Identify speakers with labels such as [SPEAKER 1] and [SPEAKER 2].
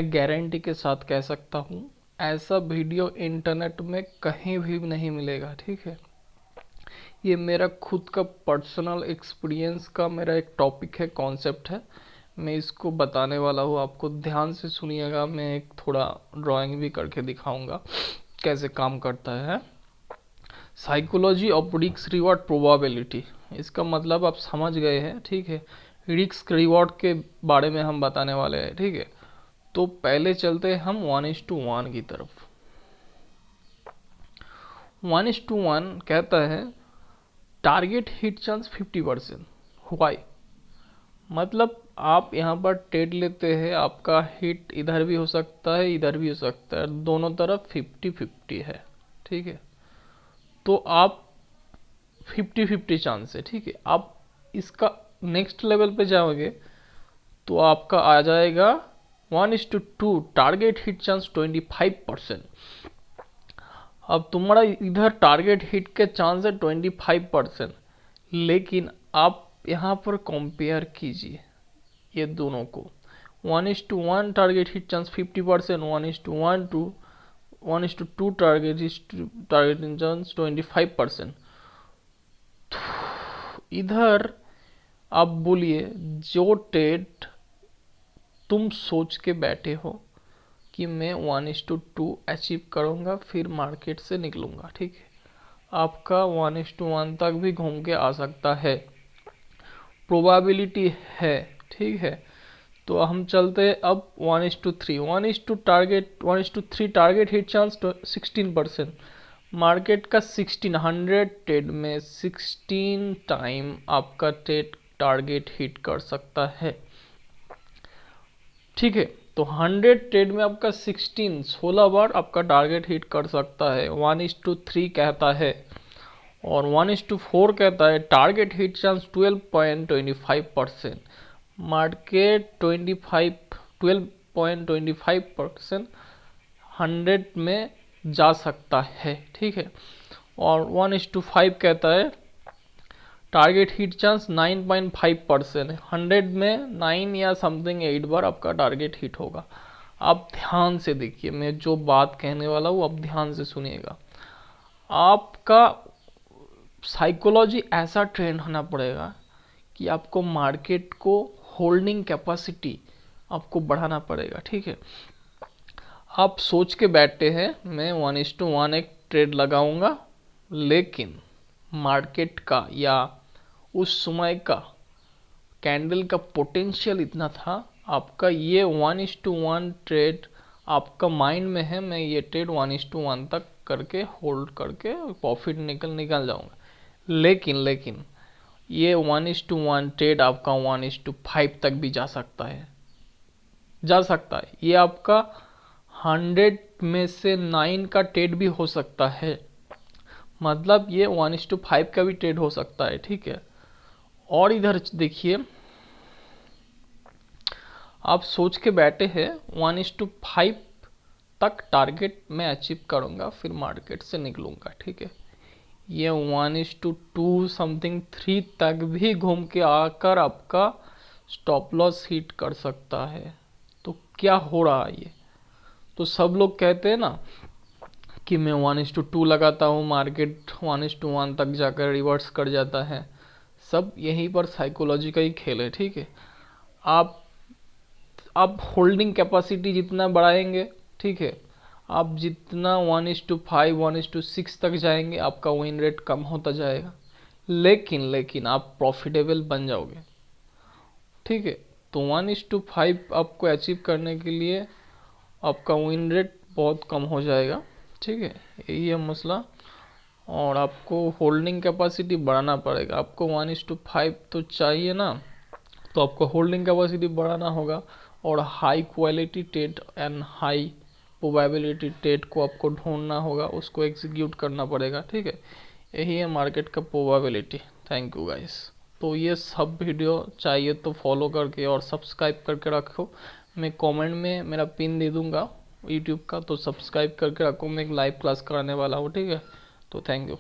[SPEAKER 1] Guarantee के साथ कह सकता हूँ, ऐसा वीडियो इंटरनेट में कहीं भी नहीं मिलेगा। ठीक है, ये मेरा खुद का पर्सनल एक्सपीरियंस का मेरा एक टॉपिक है, कॉन्सेप्ट है। मैं इसको बताने वाला हूँ, आपको ध्यान से सुनिएगा। मैं एक थोड़ा ड्राइंग भी करके दिखाऊंगा कैसे काम करता है। Psychology of risk reward probability, इसका मतलब आप समझ गए हैं। ठीक है, रिस्क रिवॉर्ड के बारे में हम बताने वाले हैं। ठीक है, तो पहले चलते हैं हम 1:1 की तरफ। 1:1 कहता है टारगेट हिट चांस 50%। वाई मतलब आप यहाँ पर ट्रेड लेते हैं, आपका हिट इधर भी हो सकता है इधर भी हो सकता है, दोनों तरफ 50-50 है। ठीक है, तो आप 50-50 चांस है। ठीक है, आप इसका नेक्स्ट लेवल पे जाओगे तो आपका आ जाएगा 1:2 टारगेट हिट चांस 25%। अब तुम्हारा इधर टारगेट हिट के चांस है 25%, लेकिन आप यहाँ पर कंपेयर कीजिए ये दोनों को। 1:1 target hit chance 50%, 1:2 target hit chance 25%। इधर आप बोलिए जो ट्रेड तुम सोच के बैठे हो कि मैं 1:2 अचीव करूँगा फिर मार्केट से निकलूँगा, ठीक है, आपका 1:1 तक भी घूम के आ सकता है, प्रोबेबिलिटी है। ठीक है, तो हम चलते हैं अब 1:3। 1:3 टारगेट हिट चांस 16%। मार्केट का 100 ट्रेड में 16 टाइम आपका ट्रेड टारगेट हिट कर सकता है। ठीक है, तो 100 ट्रेड में आपका 16 बार आपका टारगेट हिट कर सकता है। 1:3 कहता है, और 1:4 कहता है टारगेट हिट चांस 12.25%। मार्केट 12.25% 100 में जा सकता है। ठीक है, और 1:5 कहता है टारगेट हिट चांस 9.5%। 100 में 9 या समथिंग 8 बार आपका टारगेट हिट होगा। आप ध्यान से देखिए, मैं जो बात कहने वाला हूँ आप ध्यान से सुनिएगा। आपका साइकोलॉजी ऐसा ट्रेन होना पड़ेगा कि आपको मार्केट को होल्डिंग कैपेसिटी आपको बढ़ाना पड़ेगा। ठीक है, आप सोच के बैठे हैं मैं 1:1 एक ट्रेड लगाऊंगा, लेकिन मार्केट का या उस समय का कैंडल का पोटेंशियल इतना था, आपका ये 1:1 ट्रेड आपका माइंड में है, मैं ये ट्रेड 1:1 तक करके होल्ड करके प्रॉफिट निकल जाऊंगा। लेकिन ये 1:1 ट्रेड आपका 1:5 तक भी जा सकता है। ये आपका 100 में से 9 का ट्रेड भी हो सकता है, मतलब ये 1:5 का भी ट्रेड हो सकता है। ठीक है, और इधर देखिए, आप सोच के बैठे हैं 1:5 तक टारगेट मैं अचीव करूंगा फिर मार्केट से निकलूंगा। ठीक है, ये 1:2 समथिंग 3 तक भी घूम के आकर आपका स्टॉप लॉस हिट कर सकता है। तो क्या हो रहा है ये, तो सब लोग कहते हैं ना कि मैं 1:2 लगाता हूँ, मार्केट 1:1 तक जाकर रिवर्स कर जाता है। सब यहीं पर साइकोलॉजी का ही खेल है। ठीक है, आप होल्डिंग कैपेसिटी जितना बढ़ाएंगे, ठीक है, आप जितना 1:5 1:6 तक जाएंगे आपका विन रेट कम होता जाएगा, लेकिन आप प्रॉफिटेबल बन जाओगे। ठीक है, तो 1:5 आपको अचीव करने के लिए आपका विन रेट बहुत कम हो जाएगा। ठीक है, यही है मसला, और आपको होल्डिंग कैपेसिटी बढ़ाना पड़ेगा। आपको 1:5 तो चाहिए ना, तो आपको होल्डिंग कैपेसिटी बढ़ाना होगा, और high quality trade and high probability trade को आपको ढूंढना होगा, उसको एग्जीक्यूट करना पड़ेगा। ठीक है, यही है मार्केट का प्रोबेबिलिटी। Thank you guys. तो ये सब वीडियो चाहिए तो फॉलो करके और सब्सक्राइब करके रखो। मैं कमेंट में मेरा पिन दे दूंगा यूट्यूब का, तो सब्सक्राइब करके रखो। मैं एक लाइव क्लास कराने वाला हूँ। ठीक है, तो थैंक यू।